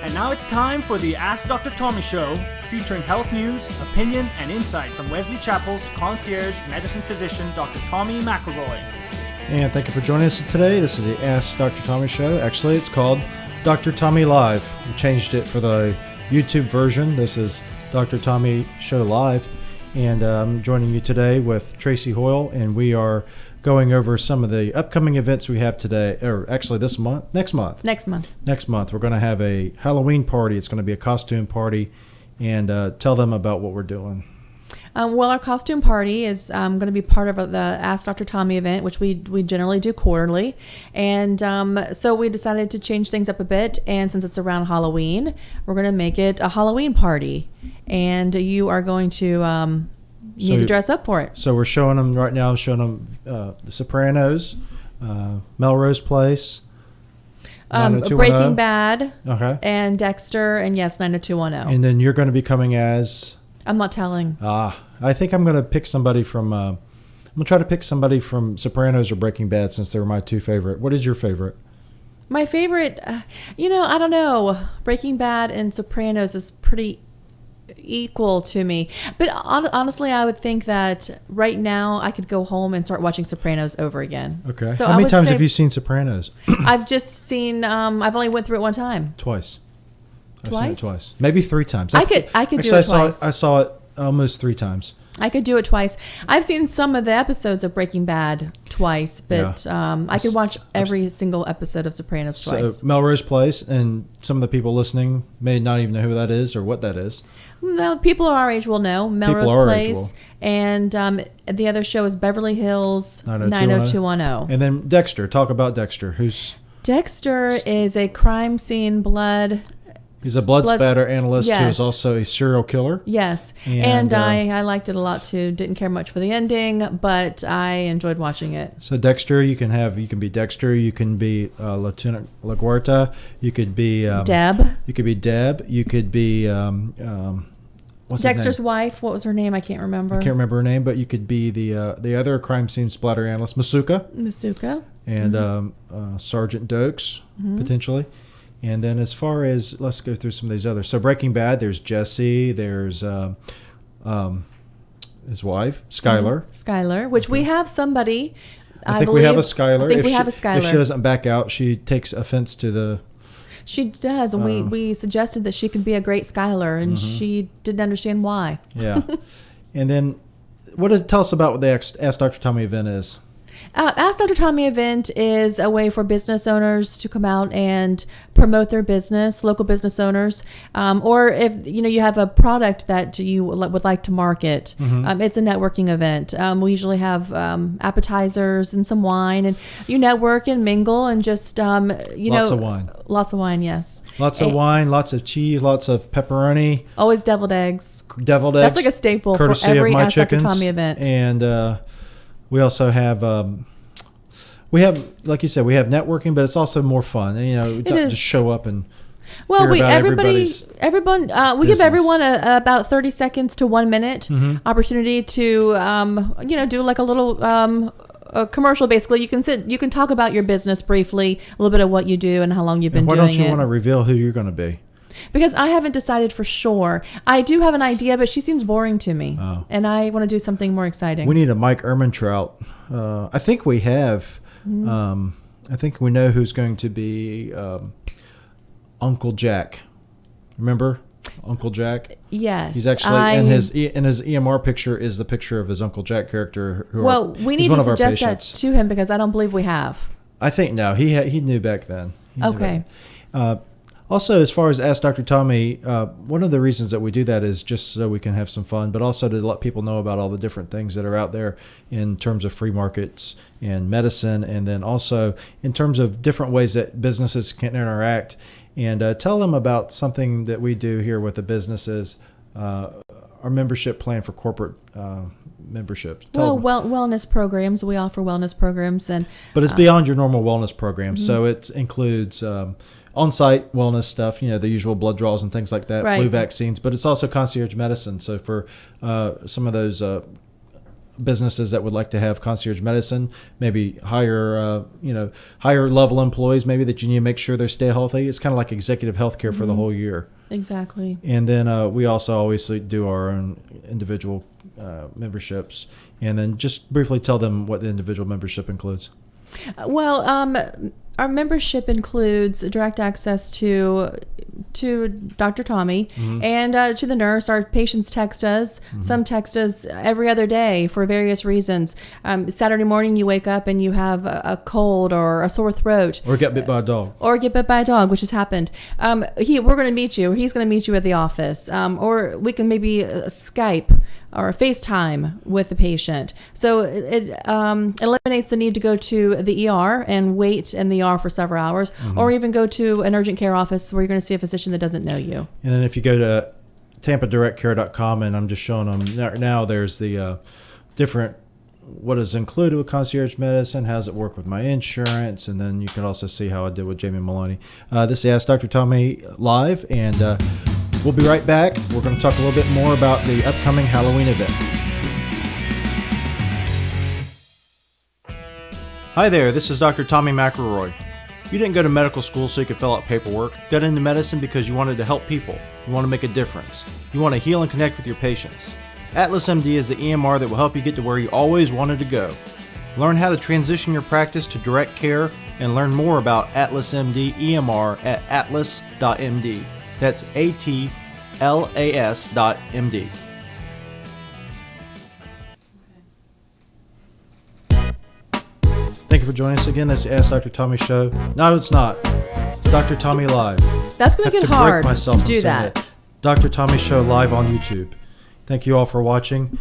And now it's time for the Ask Dr. Tommy Show, featuring health news, opinion, and insight from Wesley Chapel's concierge medicine physician, Dr. Tommy McElroy. And thank you for joining us today. This is the Ask Dr. Tommy Show. Actually, it's called Dr. Tommy Live. We changed it for the YouTube version. This is Dr. Tommy Show Live. And I'm joining you today with Tracy Hoyle, and we are going over some of the upcoming events we have today, or actually next month. Next month, we're going to have a Halloween party. It's going to be a costume party, and tell them about what we're doing. Well, our costume party is going to be part of the Ask Dr. Tommy event, which we generally do quarterly. And so we decided to change things up a bit. And since it's around Halloween, we're going to make it a Halloween party. And you are going to need to dress up for it. So we're showing them right now, the Sopranos, Melrose Place, Breaking Bad, okay, and Dexter, and yes, 90210. And then you're going to be coming as... I'm not telling. I think I'm going to pick somebody from... I'm going to try to pick somebody from Sopranos or Breaking Bad, since they were my two favorite. What is your favorite? My favorite, I don't know. Breaking Bad and Sopranos is pretty equal to me. But honestly, I would think that right now I could go home and start watching Sopranos over again. Okay. So how many times have you seen Sopranos? I've just seen, I've only went through it one time. Twice. Twice? I've seen it twice. Maybe 3 times. I could actually, do it twice. I saw it almost 3 times. I could do it twice. I've seen some of the episodes of Breaking Bad twice, but I could watch every single episode of Sopranos twice. So Melrose Place, and some of the people listening may not even know who that is or what that is. No, people our age will know. Melrose Place, and the other show is Beverly Hills 90210. And then Dexter. Talk about Dexter. Dexter is a crime scene blood... He's a blood spatter analyst who is also a serial killer. Yes. And I liked it a lot too. Didn't care much for the ending, but I enjoyed watching it. So Dexter, you can be Dexter, you can be Lieutenant LaGuardia, you could be Deb. You could be Deb. You could be what's Dexter's wife. What was her name? I can't remember. I can't remember her name, but you could be the other crime scene splatter analyst, Masuka. And Sergeant Dokes, potentially. And then as far as, let's go through some of these others. So Breaking Bad, there's Jesse, there's his wife, Skyler. Skyler, which we have somebody. I think we have a Skyler. We have a Skyler. If she doesn't back out, she takes offense to the... She does, and we suggested that she could be a great Skyler, and she didn't understand why. Yeah. And then, tell us about what the Ask Dr. Tommy event is. Ask Dr. Tommy event is a way for business owners to come out and promote their business, local business owners, or if you have a product that you would like to market. It's a networking event. We usually have appetizers and some wine, and you network and mingle and just lots of wine. Lots of wine, yes. Lots of wine, lots of cheese, lots of pepperoni. Always deviled eggs. Deviled eggs. That's like a staple for every Ask Dr. Tommy event. And we also have, like you said, we have networking, but it's also more fun. Just show up and we give everyone about 30 seconds to 1 minute opportunity to, do like a little a commercial. Basically, you can talk about your business briefly, a little bit of what you do and how long you've been doing it. Why don't you want to reveal who you're going to be? Because I haven't decided for sure. I do have an idea, but she seems boring to me. Oh. And I want to do something more exciting. We need a Mike Ehrmantraut. I think we have. I think we know who's going to be Uncle Jack. Remember Uncle Jack? Yes. He's actually in his EMR picture is the picture of his Uncle Jack character. We need to suggest that to him because I don't believe we have. I think no. He knew back then. Okay. Also, as far as Ask Dr. Tommy, one of the reasons that we do that is just so we can have some fun, but also to let people know about all the different things that are out there in terms of free markets and medicine, and then also in terms of different ways that businesses can interact, and tell them about something that we do here with the businesses, our membership plan for corporate memberships. Wellness programs. We offer wellness programs, but it's beyond your normal wellness program. So it includes on-site wellness stuff, the usual blood draws and things like that, flu vaccines, but it's also concierge medicine. So for some of those businesses that would like to have concierge medicine, maybe higher level employees, maybe that you need to make sure they stay healthy. It's kind of like executive health care for the whole year. Exactly. And then we also obviously do our own individual memberships. And then just briefly tell them what the individual membership includes. Well, our membership includes direct access to Dr. Tommy and to the nurse. Our patients text us. Some text us every other day for various reasons. Saturday morning, you wake up and you have a cold or a sore throat. Or get bit by a dog. Which has happened. We're going to meet you. He's going to meet you at the office. Or we can maybe Skype or FaceTime with the patient. So it eliminates the need to go to the ER and wait in the ER for several hours, or even go to an urgent care office where you're going to see a physician that doesn't know you. And then if you go to tampadirectcare.com, and I'm just showing them now, there's the different, what is included with concierge medicine, how does it work with my insurance, and then you can also see how I did with Jamie Maloney. This is Ask Dr. Tommy Live, and we'll be right back. We're going to talk a little bit more about the upcoming Halloween event. Hi there, this is Dr. Tommy McElroy. You didn't go to medical school so you could fill out paperwork. You got into medicine because you wanted to help people. You want to make a difference. You want to heal and connect with your patients. Atlas MD is the EMR that will help you get to where you always wanted to go. Learn how to transition your practice to direct care and learn more about Atlas MD EMR at atlas.md. That's ATLAS.MD. Thank you for joining us again. This is Ask Dr. Tommy Show. No, it's not. It's Dr. Tommy Live. That's going to get hard to do that. Dr. Tommy Show live on YouTube. Thank you all for watching.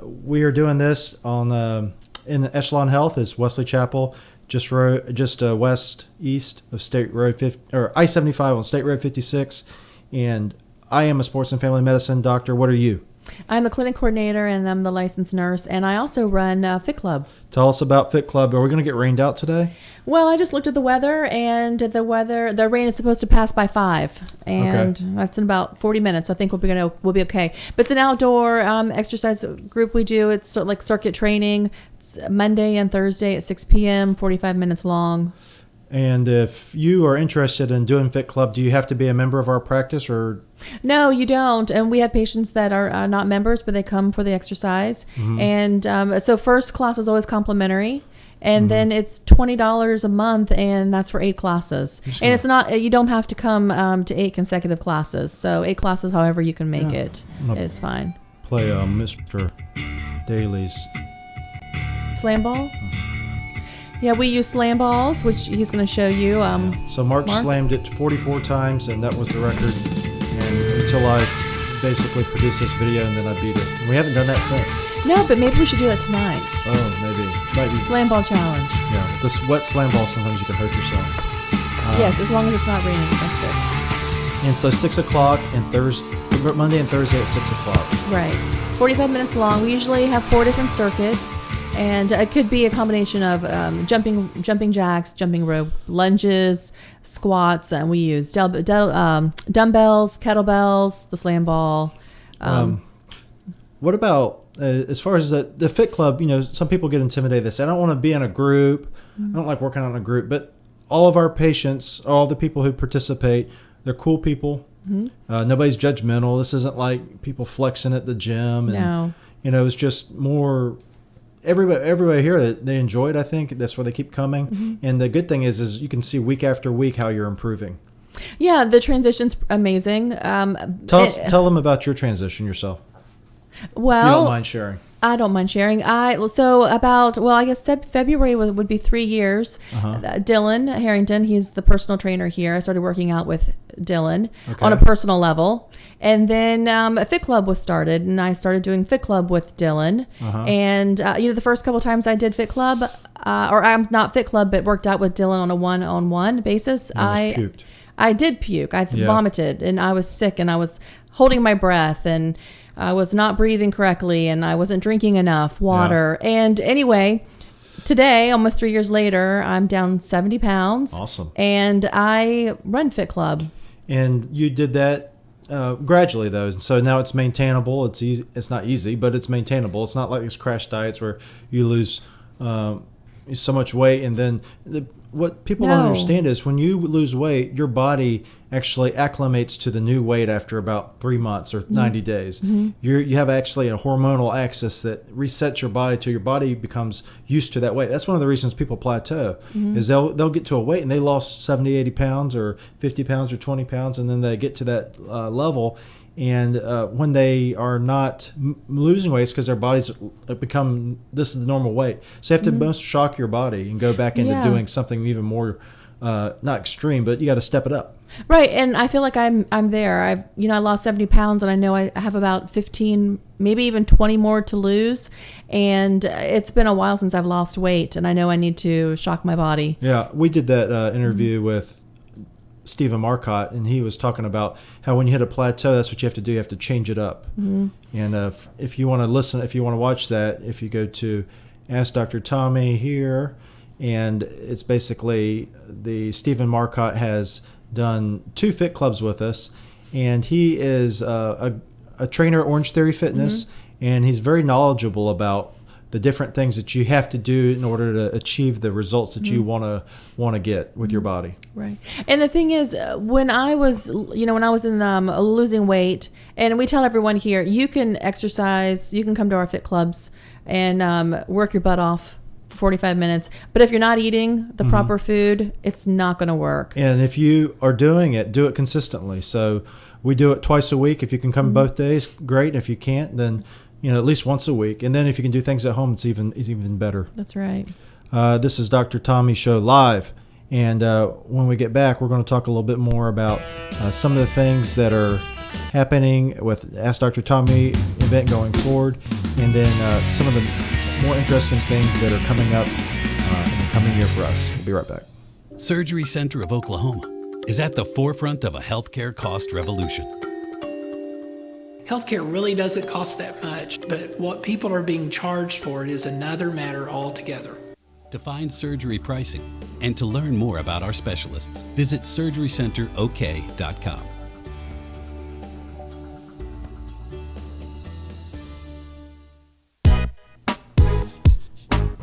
We are doing this on in the Echelon Health is Wesley Chapel, just west east of State Road 50, or I-75 on State Road 56. And I am a sports and family medicine doctor. What are you? I'm the clinic coordinator and I'm the licensed nurse, and I also run Fit Club. Tell us about Fit Club. Are we going to get rained out today? Well, I just looked at the weather, and the rain is supposed to pass by 5, and that's in about 40 minutes. So I think we'll be okay. But it's an outdoor exercise group we do. It's sort of like circuit training. It's Monday and Thursday at 6 p.m., 45 minutes long. And if you are interested in doing Fit Club, do you have to be a member of our practice or? No, you don't. And we have patients that are not members, but they come for the exercise. And so first class is always complimentary. And then it's $20 a month, and that's for 8 classes. And it's not, you don't have to come to 8 consecutive classes. So 8 classes, however you can make it, is fine. Play Mr. Daly's Slam ball? Yeah, we use slam balls, which he's going to show you. So Mark slammed it 44 times, and that was the record. And until I basically produced this video, and then I beat it. And we haven't done that since. No, but maybe we should do that tonight. Oh, maybe. Slam ball challenge. Yeah, with this wet slam ball, sometimes you can hurt yourself. Yes, as long as it's not raining. That's 6. And so 6 o'clock and Monday and Thursday at 6 o'clock. Right. 45 minutes long. We usually have 4 different circuits. And it could be a combination of jumping jacks, jumping rope, lunges, squats, and we use dumbbells, kettlebells, the slam ball. What about as far as the Fit Club? You know, some people get intimidated. They say, I don't want to be in a group. I don't like working on a group. But all of our patients, all the people who participate, they're cool people. Nobody's judgmental. This isn't like people flexing at the gym. And, no. You know, it's just more... Everybody here, they enjoy it, I think. That's why they keep coming. And the good thing is you can see week after week how you're improving. Yeah, the transition's amazing. Tell them about your transition yourself. Well, if you don't mind sharing. I don't mind sharing. I guess February would be 3 years. Dylan Harrington, he's the personal trainer here. I started working out with Dylan on a personal level. And then Fit Club was started, and I started doing Fit Club with Dylan. And, the first couple times I did Fit Club, or I'm not Fit Club, but worked out with Dylan on a one-on-one basis, I did puke. I vomited, and I was sick, and I was holding my breath, and I was not breathing correctly, and I wasn't drinking enough water. And anyway, today, almost 3 years later, I'm down 70 pounds. Awesome. And I run Fit Club. And you did that gradually though. And so now it's maintainable. It's easy. It's not easy, but it's maintainable. It's not like these crash diets where you lose so much weight and then what people don't understand is when you lose weight, your body actually acclimates to the new weight after about 3 months or 90 days. You have actually a hormonal axis that resets your body till your body becomes used to that weight. That's one of the reasons people plateau is they'll get to a weight and they lost 70, 80 pounds or 50 pounds or 20 pounds and then they get to that level. And when they are not losing weight, it's because their bodies become, this is the normal weight. So you have to most shock your body and go back into doing something even more, not extreme, but you got to step it up. Right. And I feel like I'm there. I lost 70 pounds and I know I have about 15, maybe even 20 more to lose. And it's been a while since I've lost weight and I know I need to shock my body. Yeah. We did that interview with Stephen Marcotte, and he was talking about how when you hit a plateau, that's what you have to do. You have to change it up. And if you want to listen, if you want to watch that, if you go to Ask Dr. Tommy here, and it's basically the Stephen Marcotte has done 2 fit clubs with us, and he is a trainer at Orange Theory Fitness, and he's very knowledgeable about the different things that you have to do in order to achieve the results that you want to get with your body. Right. And the thing is, when I was in losing weight, and we tell everyone here, you can exercise, you can come to our fit clubs and work your butt off for 45 minutes. But if you're not eating the proper food, it's not going to work. And if you are doing it, do it consistently. So we do it twice a week. If you can come both days, great. If you can't, then at least once a week. And then if you can do things at home, it's even better. That's right. This is Dr. Tommy Show Live. And when we get back, we're going to talk a little bit more about some of the things that are happening with Ask Dr. Tommy event going forward. And then some of the more interesting things that are coming up in the coming year for us. We'll be right back. Surgery Center of Oklahoma is at the forefront of a healthcare cost revolution. Healthcare really doesn't cost that much, but what people are being charged for it is another matter altogether. To find surgery pricing and to learn more about our specialists, visit surgerycenterok.com.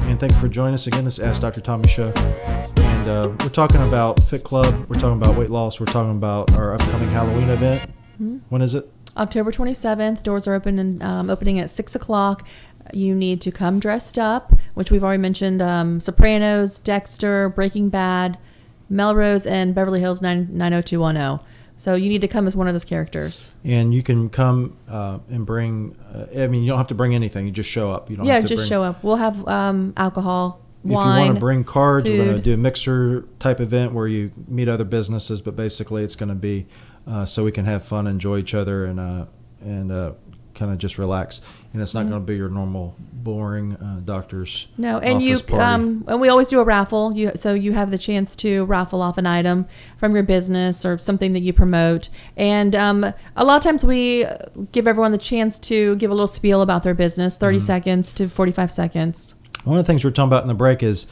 And thank you for joining us again. This is Ask Dr. Tommy Show. And we're talking about Fit Club. We're talking about weight loss. We're talking about our upcoming Halloween event. When is it? October 27th. Doors are opening at 6 o'clock. You need to come dressed up, which we've already mentioned. Sopranos, Dexter, Breaking Bad, Melrose, and Beverly Hills 90210. So you need to come as one of those characters. And you can come and bring, you don't have to bring anything. You just show up. You don't have to just show up. We'll have alcohol, wine, if you want to bring cards, food. We're going to do a mixer type event where you meet other businesses, but basically it's going to be so we can have fun, enjoy each other, and kind of just relax. And it's not going to be your normal, boring doctor's office party. And we always do a raffle. So you have the chance to raffle off an item from your business or something that you promote. And a lot of times we give everyone the chance to give a little spiel about their business, 30 seconds to 45 seconds. One of the things we're talking about in the break is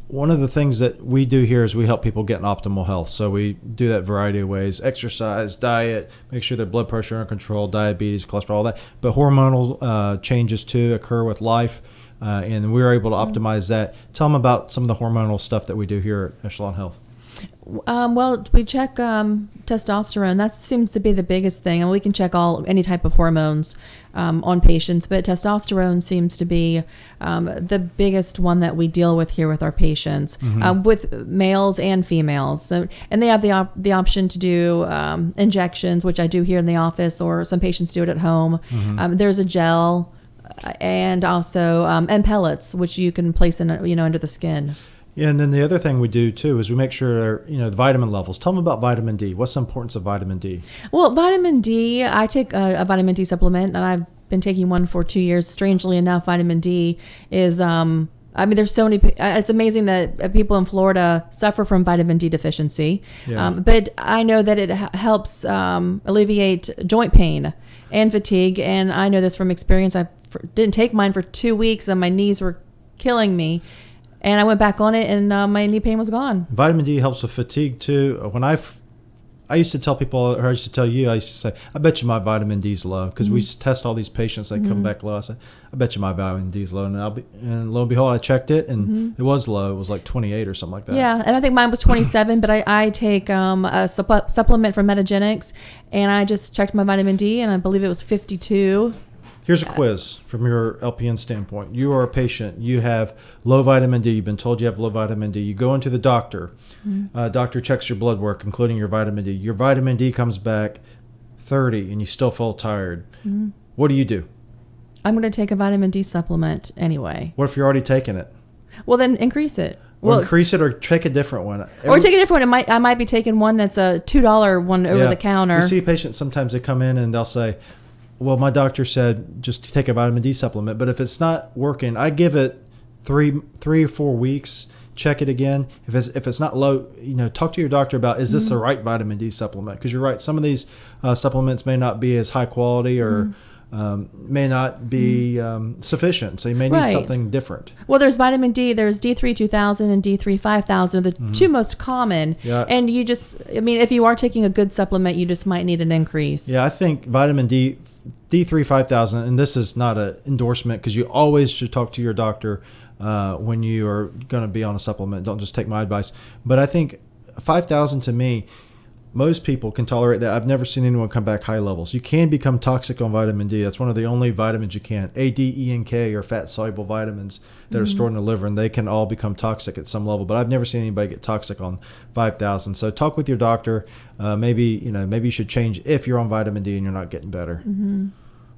one of the things that we do here is we help people get in optimal health. So we do that variety of ways: exercise, diet, make sure their blood pressure under control, diabetes, cholesterol, all that. But hormonal changes too occur with life, and we're able to optimize that. Tell them about some of the hormonal stuff that we do here at Echelon Health. Well, we check testosterone. That seems to be the biggest thing, and we can check any type of hormones on patients, but testosterone seems to be the biggest one that we deal with here with our patients, with males and females. So, and they have the option to do injections, which I do here in the office, or some patients do it at home. There's a gel, and also and pellets, which you can place in under the skin. Yeah, and then the other thing we do too is we make sure the vitamin levels. Tell them about vitamin D. What's the importance of vitamin D? Well, vitamin D, I take a vitamin D supplement, and I've been taking one for 2 years. Strangely enough, vitamin D is, there's so many, it's amazing that people in Florida suffer from vitamin D deficiency. Yeah. But I know that it helps alleviate joint pain and fatigue. And I know this from experience. I didn't take mine for 2 weeks and my knees were killing me. And I went back on it, and my knee pain was gone. Vitamin D helps with fatigue too. When I I used to tell people, or I used to tell you, I used to say, I bet you my vitamin D's low, because we test all these patients, they come back low. I said, I bet you my vitamin D's low, and lo and behold, I checked it, and it was low. It was like 28 or something like that. Yeah, and I think mine was 27, but I take a supplement from Metagenics, and I just checked my vitamin D, and I believe it was 52. Here's a quiz from your LPN standpoint. You are a patient. You have low vitamin D. You've been told you have low vitamin D. You go into the doctor. Doctor checks your blood work, including your vitamin D. Your vitamin D comes back 30, and you still feel tired. What do you do? I'm going to take a vitamin D supplement anyway. What if you're already taking it? Well, then increase it. Or increase it, or take a different one. Or take a different one. I might be taking one that's a $2 one over the counter. You see patients, sometimes they come in and they'll say, well, my doctor said just take a vitamin D supplement. But if it's not working, I give it three or 4 weeks, check it again. If it's not low, talk to your doctor about, is this the right vitamin D supplement? Because you're right, some of these supplements may not be as high quality, or may not be sufficient. So you may need something different. Well, there's vitamin D. There's D3 2000 and D3 5000 are the two most common. Yeah. And if you are taking a good supplement, you just might need an increase. Yeah, I think vitamin D3 5000, and this is not an endorsement, because you always should talk to your doctor when you are going to be on a supplement. Don't just take my advice. But I think 5,000, to me, most people can tolerate that. I've never seen anyone come back high levels. You can become toxic on vitamin D. That's one of the only vitamins you can. A, D, E, and K are fat-soluble vitamins that are stored in the liver, and they can all become toxic at some level. But I've never seen anybody get toxic on 5,000. So talk with your doctor. Maybe you should change if you're on vitamin D and you're not getting better.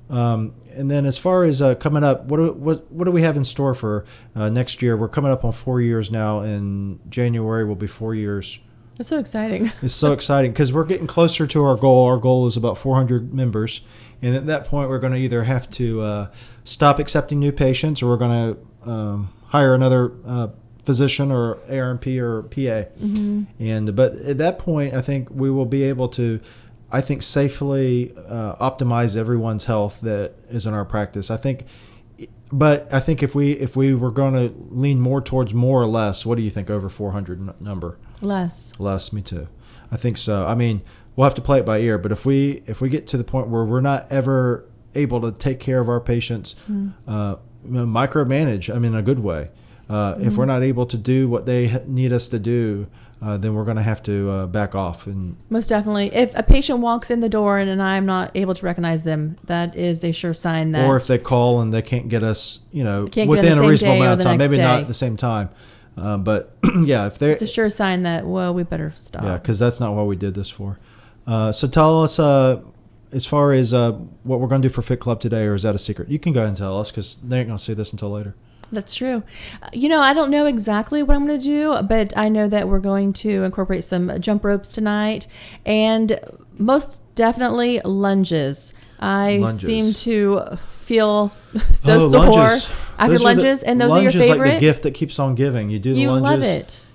And then as far as coming up, what do we have in store for next year? We're coming up on 4 years now. In January will be 4 years. That's so exciting. It's so exciting because we're getting closer to our goal. Our goal is about 400 members. And at that point, we're going to either have to stop accepting new patients, or we're going to hire another physician or ARNP or PA. But at that point, I think we will be able to, safely optimize everyone's health that is in our practice. But I think if we were going to lean more towards more or less, what do you think, over 400 number? Less, me too. I think so. I mean, we'll have to play it by ear, but if we get to the point where we're not ever able to take care of our patients, micromanage, in a good way. If we're not able to do what they need us to do, then we're going to have to back off. And most definitely, if a patient walks in the door and I'm not able to recognize them, that is a sure sign that. Or if they call and they can't get us, within a reasonable amount of time, maybe not at the same time. But yeah, if they're, it's a sure sign that, well, we better stop. Yeah, because that's not what we did this for. So tell us, as far as what we're going to do for Fit Club today, or is that a secret? You can go ahead and tell us, because they ain't going to see this until later. That's true. I don't know exactly what I'm going to do, but I know that we're going to incorporate some jump ropes tonight, and most definitely lunges. I seem to feel so sore lunges. After lunges, and those are your favorite. Lunges like the gift that keeps on giving. You do the lunges. You love it.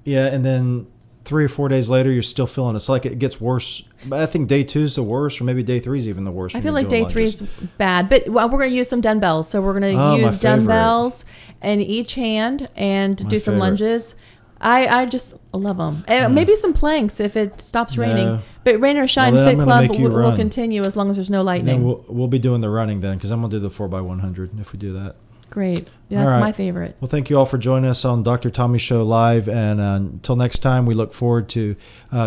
Yeah, and then 3 or 4 days later, you're still feeling it's like it gets worse. But I think day 2 is the worst, or maybe day 3 is even the worst. I feel like day 3 is bad, but we're going to use some dumbbells. So we're going to use dumbbells in each hand and do some lunges. I just love them. And maybe some planks if it stops raining. No. But rain or shine, Fit Club will continue as long as there's no lightning. We'll be doing the running then, because I'm going to do the 4x100 if we do that. Great. Yeah, that's my favorite. Well, thank you all for joining us on Dr. Tommy Show Live. And until next time, we look forward to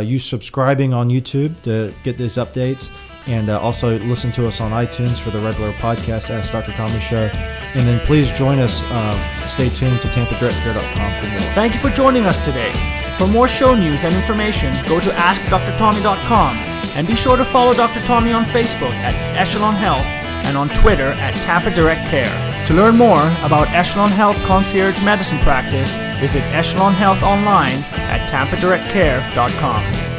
you subscribing on YouTube to get these updates. And also listen to us on iTunes for the regular podcast, Ask Dr. Tommy Show. And then please join us. Stay tuned to TampaDirectCare.com for more. Thank you for joining us today. For more show news and information, go to AskDrTommy.com. And be sure to follow Dr. Tommy on Facebook at Echelon Health and on Twitter at Tampa Direct Care. To learn more about Echelon Health Concierge Medicine Practice, visit Echelon Health online at TampaDirectCare.com.